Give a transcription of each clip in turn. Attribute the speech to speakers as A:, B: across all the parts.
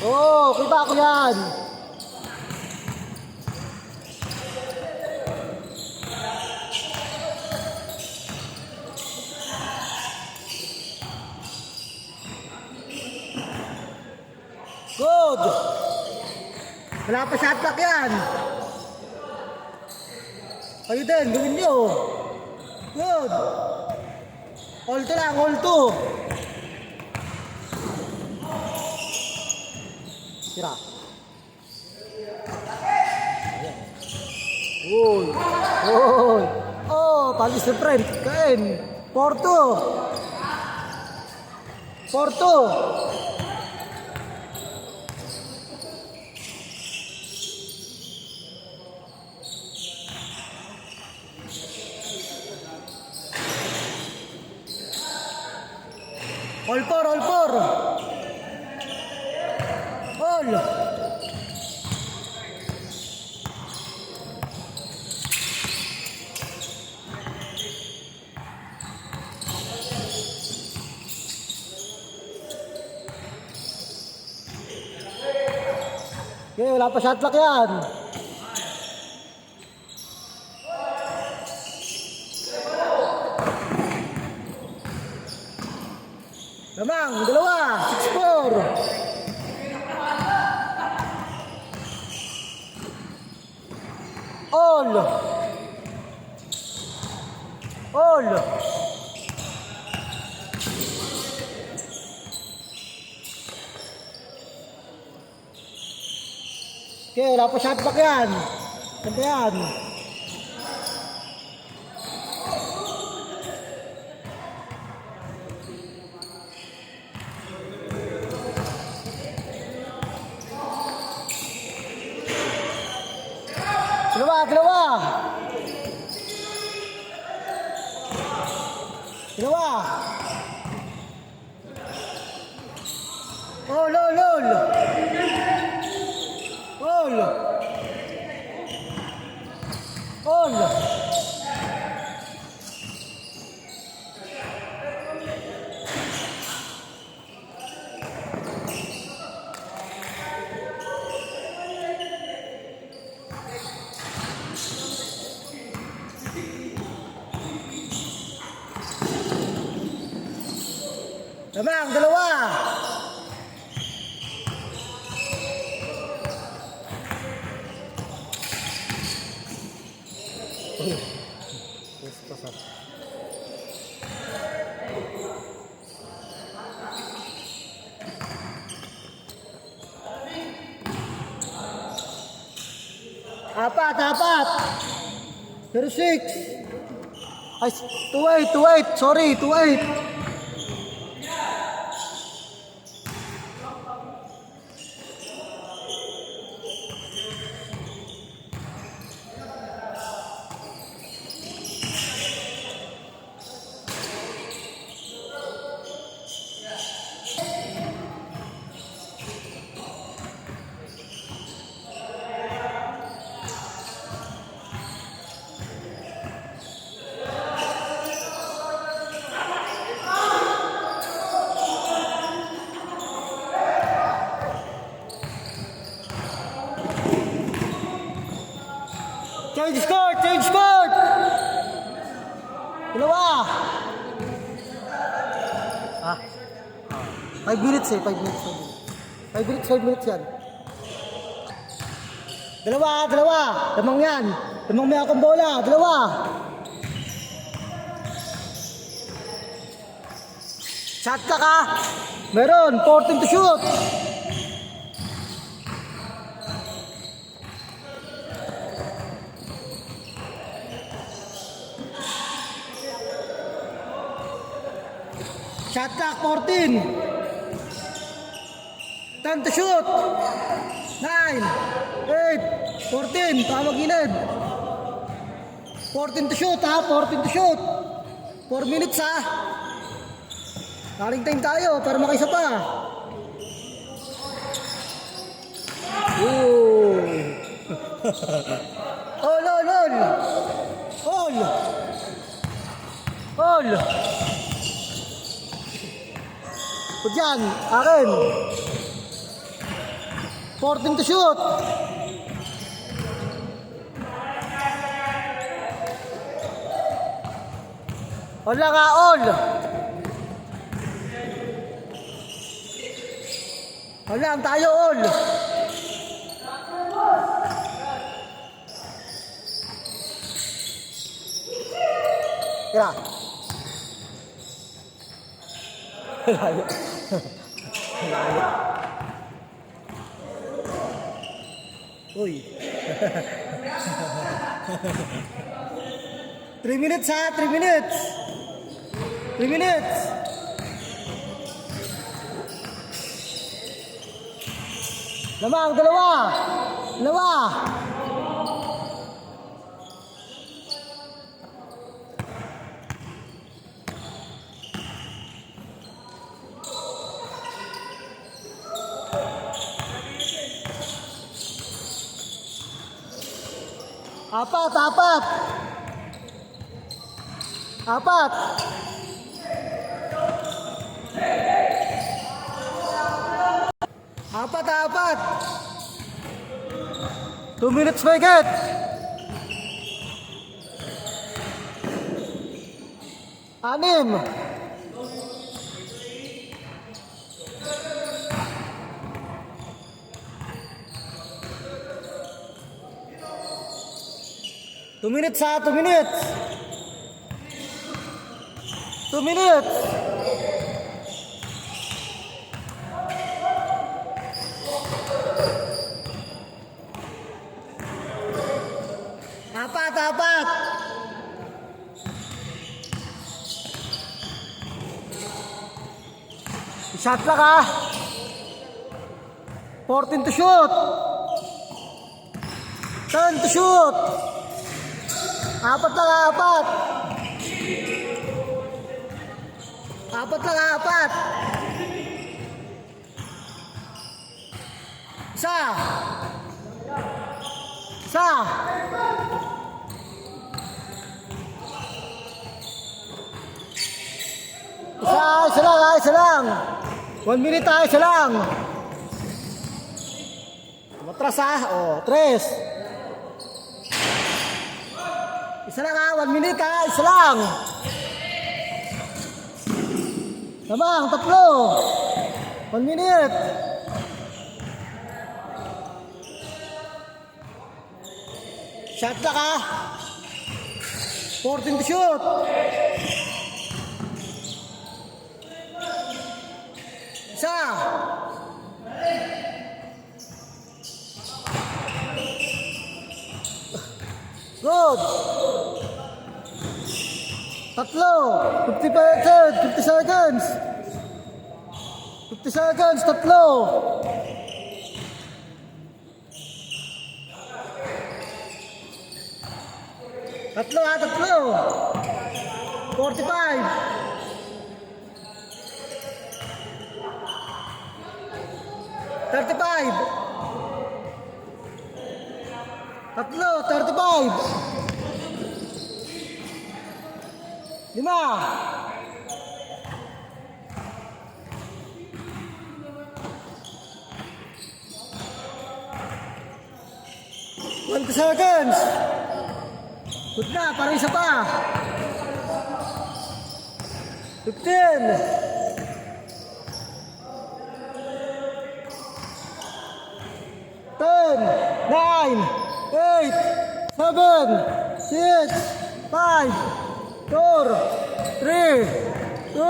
A: Oh, kita ko yan. Good. Wala pa shot clock yan. Kayo din, gawin nyo. Good. All to lang, all to. Tira. Uy. Uy. Oh, talis na friend. Kain. Porto. Porto. All four, all four. All. Okay, wala pa shot clock yan. Lamang, dalawa, 6-4. All. All. Okay, wala pa shot clock yan. Ganda yan. Dalawa, dalawa. Dalawa. Oh, lol, lol. All. All. Lamang, dalawa. Apat, apat. 36. Ay, 28, 28. Sorry, 28. Change score! Change score! Dalawa! Ah. 5 minutes eh, 5 minutes. 5 minutes yan. Dalawa, dalawa! Lamang yan! Lamang may akong bola! Dalawa! Shot ka ka! Meron! 14 to shoot! Shot clock, 14. 10 to shoot. 9, 8, 14. Tawag gilid. 14 to shoot ha, 14 to shoot. 4 minutes ha. Kaling time tayo para makaisa pa. All, all, all. All. All. O dyan, akin. 14 to shoot. Wala nga all. Wala ang tayo all. Tira. Layo. Layo. Uy. 3 minutes ha, 3 minutes. 3 minutes. Lamang, dalawa. Dalawa. Apat, apat. Apat. Apat, apat. 2 minutes mahigit. Anim. Two minutes ha, 2 minutes. 2 minutes. Apat, apat. Shot lang ha. 14 to shoot. 10 to shoot. Apat lang, apat. Apat lang, apat. Isa. Isa. Isa lang, isa lang. 1 minute ha, isa lang. Matras ha, o, 3. Isa lang ha, 1 minute ha, isa lang. Lamang, 3. 1 minute. Shot lang ha. 14 to shoot. Isa. Good. 3. 50 seconds. 50 seconds. 3. 3 ha, 3. 45. 35. 35. 5. 20 seconds. Good na, parang isa pa. 15. 10, 9, 8, 7, 6, 5, 4, 3, 2,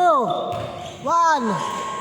A: 1.